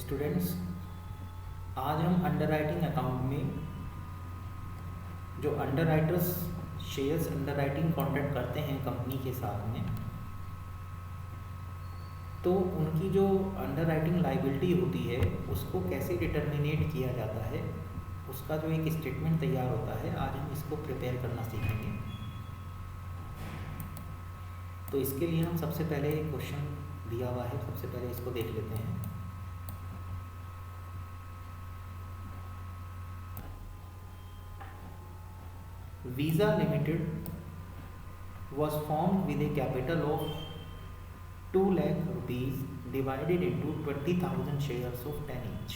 Students, आज हम underwriting account में जो अंडरराइटर्स शेयर्स अंडरराइटिंग कॉन्ट्रैक्ट करते हैं कंपनी के साथ में, तो उनकी जो अंडरराइटिंग लायबिलिटी होती है उसको कैसे डिटर्मिनेट किया जाता है, उसका जो एक स्टेटमेंट तैयार होता है, आज हम इसको प्रिपेयर करना सीखेंगे। तो इसके लिए हम सबसे पहले एक क्वेश्चन दिया हुआ है, सबसे पहले इसको देख लेते हैं। Visa Limited was formed with a capital of 2 lakh rupees divided into 20,000 shares of 10 each.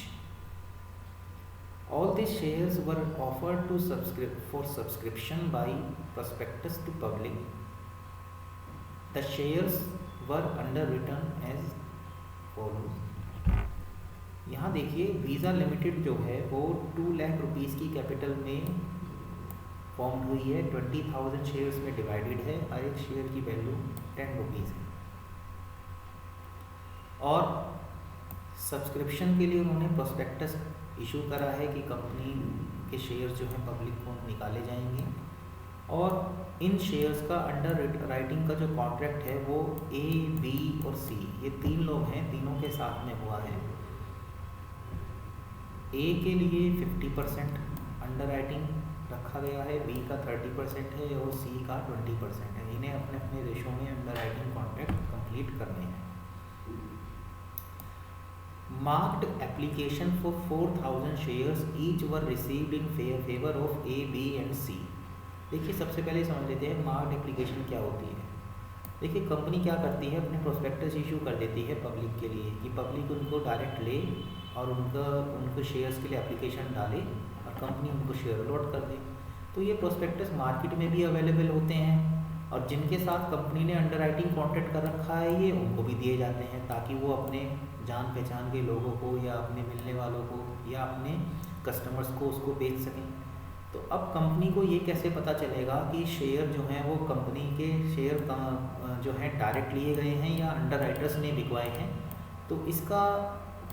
All these shares were offered to subscription by prospectus to public. The shares were underwritten as follows. यहाँ देखिए visa limited जो है वो 2 lakh rupees की capital में form हुई है, 20,000 shares में डिवाइडेड है और एक शेयर की वैल्यू 10 रुपीज़ है। और सब्सक्रिप्शन के लिए उन्होंने प्रोस्पेक्टस इशू करा है कि कंपनी के शेयर्स जो हैं पब्लिक को निकाले जाएंगे, और इन शेयर्स का अंडर राइटिंग का जो कॉन्ट्रैक्ट है वो ए, बी और सी, ये 3 लोग हैं, तीनों के साथ में हुआ है। ए के लिए 50% अंडर राइटिंग रखा गया है, बी का 30% है और सी का 20% है। इन्हें अपने अपने रेशो में अंडर राइटिंग कॉन्ट्रैक्ट कंप्लीट करने हैं। Marked application for 4,000 shares each were received in favour of A, B and C. देखिए सबसे पहले समझ लेते हैं मार्क्ड एप्लीकेशन क्या होती है। देखिए कंपनी क्या करती है, अपने प्रोस्पेक्टस इशू कर देती है पब्लिक के लिए कि पब्लिक उनको डायरेक्ट ले और उनको शेयर्स के लिए एप्लीकेशन डाले और कंपनी उनको शेयर अलॉट कर दे। तो ये प्रोस्पेक्टस मार्केट में भी अवेलेबल होते हैं और जिनके साथ कंपनी ने अंडरराइटिंग कॉन्ट्रैक्ट कर रखा है ये उनको भी दिए जाते हैं, ताकि वो अपने जान पहचान के लोगों को या अपने मिलने वालों को या अपने कस्टमर्स को उसको बेच सकें। तो अब कंपनी को ये कैसे पता चलेगा कि शेयर जो हैं वो कंपनी के शेयर जो हैं डायरेक्ट लिए गए हैं या अंडरराइटर्स ने बिकवाए हैं, तो इसका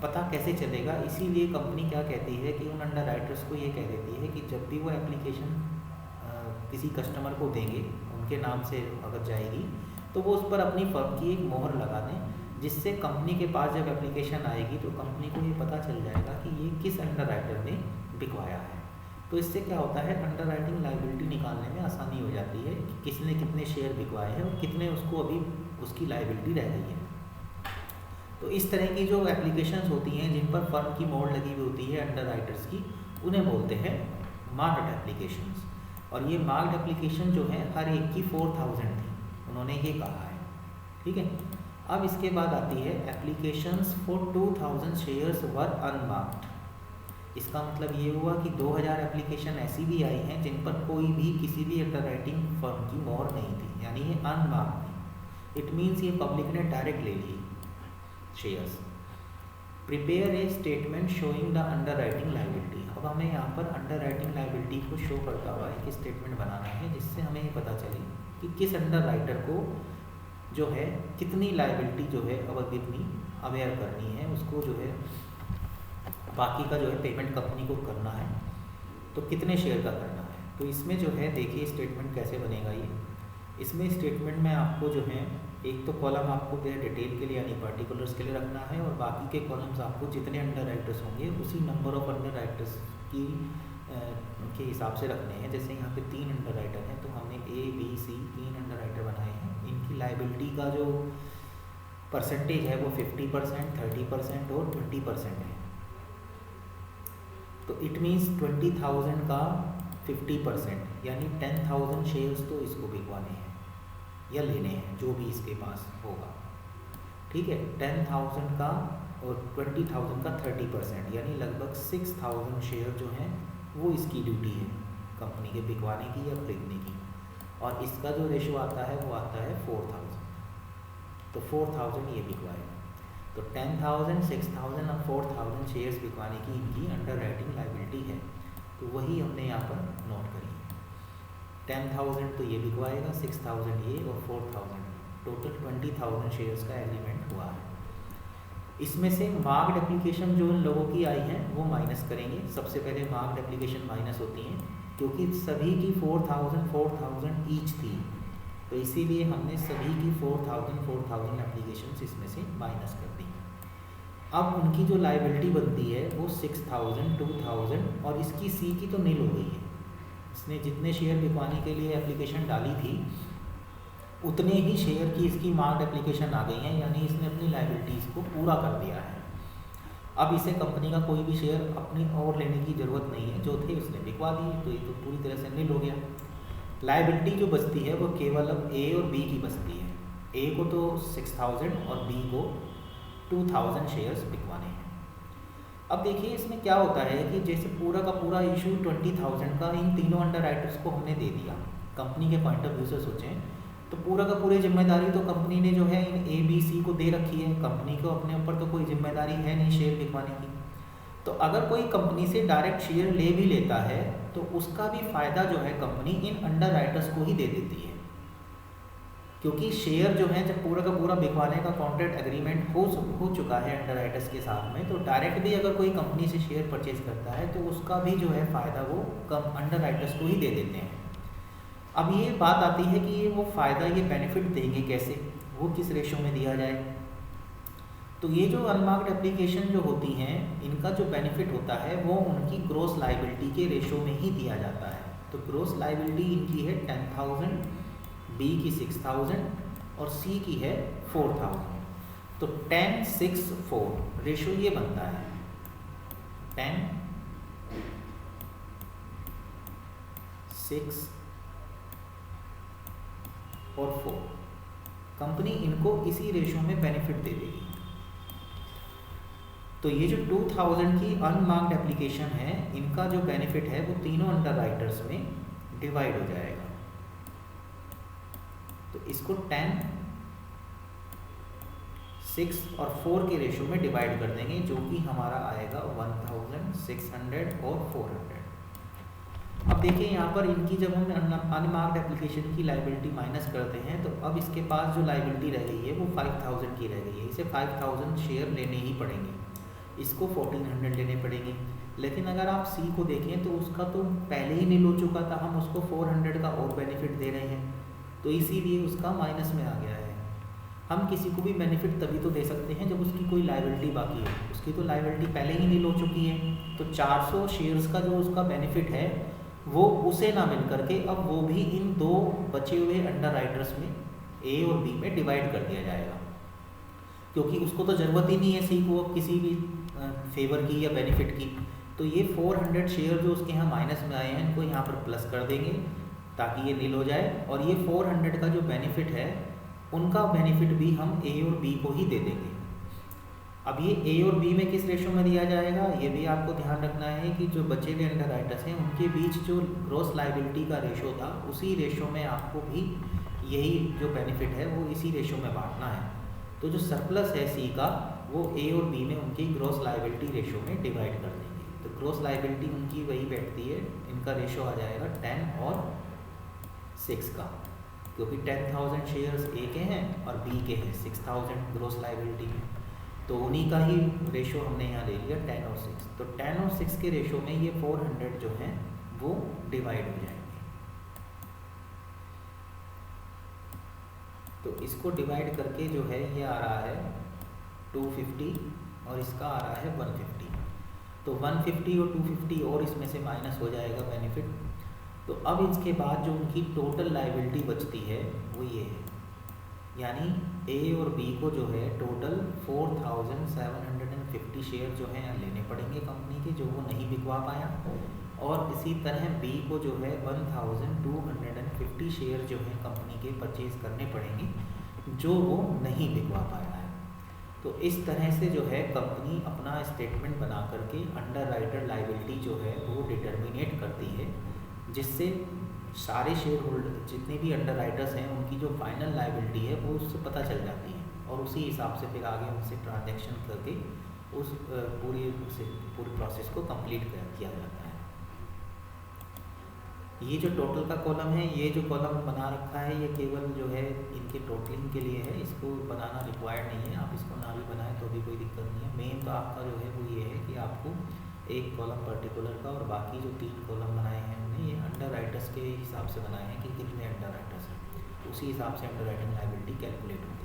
पता कैसे चलेगा। इसीलिए कंपनी क्या कहती है कि उन अंडरराइटर्स को ये कह देती है कि जब भी वो एप्लीकेशन किसी कस्टमर को देंगे, उनके नाम से अगर जाएगी, तो वो उस पर अपनी फर्म की एक मोहर लगा दें, जिससे कंपनी के पास जब एप्लीकेशन आएगी तो कंपनी को ये पता चल जाएगा कि ये किस अंडरराइटर ने बिकवाया है। तो इससे क्या होता है, अंडरराइटिंग लायबिलिटी निकालने में आसानी हो जाती है कि किसने कितने शेयर बिकवाए हैं और कितने उसको अभी उसकी लायबिलिटी रह गई है। तो इस तरह की जो एप्लीकेशंस होती हैं जिन पर फर्म की मोहर लगी हुई होती है अंडरराइटर्स की, उन्हें बोलते हैं मार्क्ड एप्लीकेशंस। और ये मार्क्ड एप्लीकेशन जो है हर एक की 4,000 थी, उन्होंने ये कहा है, ठीक है। अब इसके बाद आती है applications for 2,000 shares were unmarked. इसका मतलब ये हुआ कि 2,000 एप्लीकेशन ऐसी भी आई हैं जिन पर कोई भी किसी भी अंडरराइटिंग फर्म की मोहर नहीं थी, यानी ये अनमार्क्ड थी। इट मीन्स ये पब्लिक ने डायरेक्ट ले ली shares. Prepare a statement showing the underwriting liability. अब हमें यहाँ पर अंडरराइटिंग लायबिलिटी को शो करता हुआ एक स्टेटमेंट बनाना है, जिससे हमें ये पता चले कि किस अंडरराइटर को जो है कितनी लायबिलिटी जो है अब कितनी अवेयर करनी है, उसको जो है बाकी का जो है पेमेंट कंपनी को करना है, तो कितने शेयर का करना है। तो इसमें जो है देखिए स्टेटमेंट कैसे बनेगा ये। इसमें स्टेटमेंट में आपको जो है एक तो कॉलम आपको डिटेल के लिए यानी पर्टिकुलर्स के लिए रखना है, और बाकी के कॉलम्स आपको जितने अंडरराइटर्स होंगे उसी नंबर ऑफ अंडरराइटर्स की के हिसाब से रखने हैं। जैसे यहाँ पे 3 अंडरराइटर हैं, तो हमने ए, बी, सी 3 अंडरराइटर बनाए हैं। इनकी लायबिलिटी का जो परसेंटेज है वो 50%, 30% और 20% है। तो इट मीन्स 20,000 का 50% यानी 10,000 शेयर्स तो इसको बिकवाने हैं या लेने हैं, जो भी इसके पास होगा, ठीक है। 10,000 का और 20,000 का 30% यानी लगभग 6,000 शेयर जो हैं वो इसकी ड्यूटी है कंपनी के बिकवाने की या खरीदने की। और इसका जो रेशो आता है वो आता है 4,000, तो 4,000 ये बिकवाएगा। तो 10,000, 6,000 और 4,000 शेयर्स बिकवाने की इनकी अंडरराइटिंग लायबिलिटी है। तो वही हमने यहाँ पर नोट करी है। 10,000 तो ये बिकवाएगा, 6,000 ये और 4,000, टोटल 20,000 शेयर्स का एग्रीमेंट हुआ है। इसमें से मार्क्ड एप्लीकेशन जो इन लोगों की आई हैं वो माइनस करेंगे। सबसे पहले मार्क्ड एप्लीकेशन माइनस होती हैं क्योंकि सभी की 4000 ईच थी, तो इसीलिए हमने सभी की 4000 एप्लीकेशंस इसमें से माइनस कर दी। अब उनकी जो लाइबिलिटी बनती है वो 6000, 2000 और इसकी सी की तो नील हो गई है। इसने जितने शेयर बिकवाने के लिए एप्लीकेशन डाली थी उतने ही शेयर की इसकी मार्क्ड एप्लीकेशन आ गई हैं, यानी इसने अपनी लाइबिलिटीज़ को पूरा कर दिया है। अब इसे कंपनी का कोई भी शेयर अपनी और लेने की ज़रूरत नहीं है, जो थे उसने बिकवा दिए, तो ये तो पूरी तरह से नील हो गया। लाइबिलिटी जो बचती है वो केवल अब ए और बी की बचती है। ए को तो 6000 और बी को 2000 शेयर्स बिकवाने हैं। अब देखिए इसमें क्या होता है कि जैसे पूरा का पूरा इशू 20,000 का इन तीनों अंडर राइटर्स को हमने दे दिया। कंपनी के पॉइंट ऑफ व्यू से सोचें तो पूरा का पूरी जिम्मेदारी तो कंपनी ने जो है इन ए बी सी को दे रखी है। कंपनी को अपने ऊपर तो कोई जिम्मेदारी है नहीं शेयर बिकवाने की। तो अगर कोई कंपनी से डायरेक्ट शेयर ले भी लेता है तो उसका भी फ़ायदा जो है कंपनी इन अंडर राइटर्स को ही दे देती है, क्योंकि शेयर जो है जब पूरा का पूरा बिकवाने का कॉन्ट्रैक्ट एग्रीमेंट हो चुका है अंडर राइटर्स के साथ में, तो डायरेक्ट भी अगर कोई कंपनी से शेयर परचेज करता है तो उसका भी जो है फ़ायदा वो अंडर राइटर्स को ही दे देते हैं। अब ये बात आती है कि ये वो फ़ायदा ये बेनिफिट देंगे कैसे, वो किस रेशो में दिया जाए। तो ये जो अनमार्क्ड एप्लीकेशन जो होती हैं इनका जो बेनिफिट होता है वो उनकी ग्रॉस लाइबिलिटी के रेशो में ही दिया जाता है। तो ग्रॉस लाइबिलिटी इनकी है 10,000, बी की 6000 और सी की है 4000। तो 10, 6, 4 रेशो ये बनता है 10, 6 और 4। कंपनी इनको इसी रेशो में बेनिफिट दे देगी। तो ये जो 2000 की अनमार्क्ड एप्लीकेशन है इनका जो बेनिफिट है वो तीनों अंडर राइटर्स में डिवाइड हो जाएगा। तो इसको 10, 6 और 4 के रेशो में डिवाइड कर देंगे, जो कि हमारा आएगा 1600 और 400। अब देखिए यहाँ पर इनकी जब हम अनमार्क्ड एप्लीकेशन की लाइबिलिटी माइनस करते हैं तो अब इसके पास जो लाइबिलिटी रह गई है वो 5000 की रह गई है। इसे 5000 शेयर लेने ही पड़ेंगे, इसको 1400 लेने पड़ेंगे। लेकिन अगर आप सी को देखें तो उसका तो पहले ही नील हो चुका था, हम उसको 400 का और बेनिफिट दे रहे हैं, तो इसीलिए उसका माइनस में आ गया है। हम किसी को भी बेनिफिट तभी तो दे सकते हैं जब उसकी कोई लाइबिलिटी बाकी है, उसकी तो लाइबिलिटी पहले ही नील हो चुकी है। तो 400 शेयर्स का जो उसका बेनिफिट है वो उसे ना मिल करके अब वो भी इन दो बचे हुए अंडर राइटर्स में ए और बी में डिवाइड कर दिया जाएगा, क्योंकि उसको तो ज़रूरत ही नहीं है सी को अब किसी भी फेवर की या बेनिफिट की। तो ये 400 शेयर जो उसके यहाँ माइनस में आए हैं इनको यहाँ पर प्लस कर देंगे ताकि ये नील हो जाए, और ये 400 का जो बेनिफिट है उनका बेनिफिट भी हम ए और बी को ही दे देंगे। अब ये ए और बी में किस रेशो में दिया जाएगा ये भी आपको ध्यान रखना है कि जो बचे हुए अंडर राइटर्स हैं उनके बीच जो ग्रॉस लाइबिलिटी का रेशो था उसी रेशो में आपको भी यही जो बेनिफिट है वो इसी रेशो में बांटना है। तो जो सरप्लस है सी का वो ए और बी में उनकी ग्रॉस लाइबिलिटी रेशो में डिवाइड कर देंगे। तो ग्रॉस लाइबिलिटी उनकी वही बैठती है, इनका रेशो आ जाएगा 10 और 6 का, क्योंकि 10,000 शेयर्स ए के हैं और बी के हैं 6000 ग्रॉस लाइबिलिटी में, तो उन्हीं का ही रेशो हमने यहाँ ले लिया 10 और 6। तो 10 और 6 के रेशो में ये 400 जो हैं वो डिवाइड हो जाएंगे। तो इसको डिवाइड करके जो है ये आ रहा है 250 और इसका आ रहा है 150। तो 150 और 250 और इसमें से माइनस हो जाएगा बेनिफिट। तो अब इसके बाद जो उनकी टोटल लाइबिलिटी बचती है वो ये है, यानी ए और बी को जो है टोटल 4750 शेयर जो हैं लेने पड़ेंगे कंपनी के, जो वो नहीं बिकवा पाया, और इसी तरह बी को जो है 1250 शेयर जो हैं कंपनी के परचेज करने पड़ेंगे जो वो नहीं बिकवा पाया है। तो इस तरह से जो है कंपनी अपना स्टेटमेंट बना करके अंडर राइटर लाइबिलिटी जो है वो डिटर्मिनेट करती है, जिससे सारे शेयर होल्डर जितने भी अंडर राइटर्स हैं उनकी जो फाइनल लाइबिलिटी है वो उससे पता चल जाती है, और उसी हिसाब से फिर आगे उनसे ट्रांजैक्शन करके उस पूरी प्रोसेस को कंप्लीट किया जाता है। ये जो टोटल का कॉलम है, ये जो कॉलम बना रखा है ये केवल जो है इनके टोटलिंग के लिए है, इसको बनाना रिक्वायर्ड नहीं है, आप इसको ना भी बनाएं तो भी कोई दिक्कत नहीं है। मेन तो आपका जो है वो ये है कि आपको एक कॉलम पर्टिकुलर का और बाकी जो 3 कॉलम बनाए हैं हमने ये अंडर राइटर्स के हिसाब से बनाए हैं कि कितने अंडर राइटर्स हैं, उसी हिसाब से अंडर राइटिंग लायबिलिटी कैलकुलेट होती है।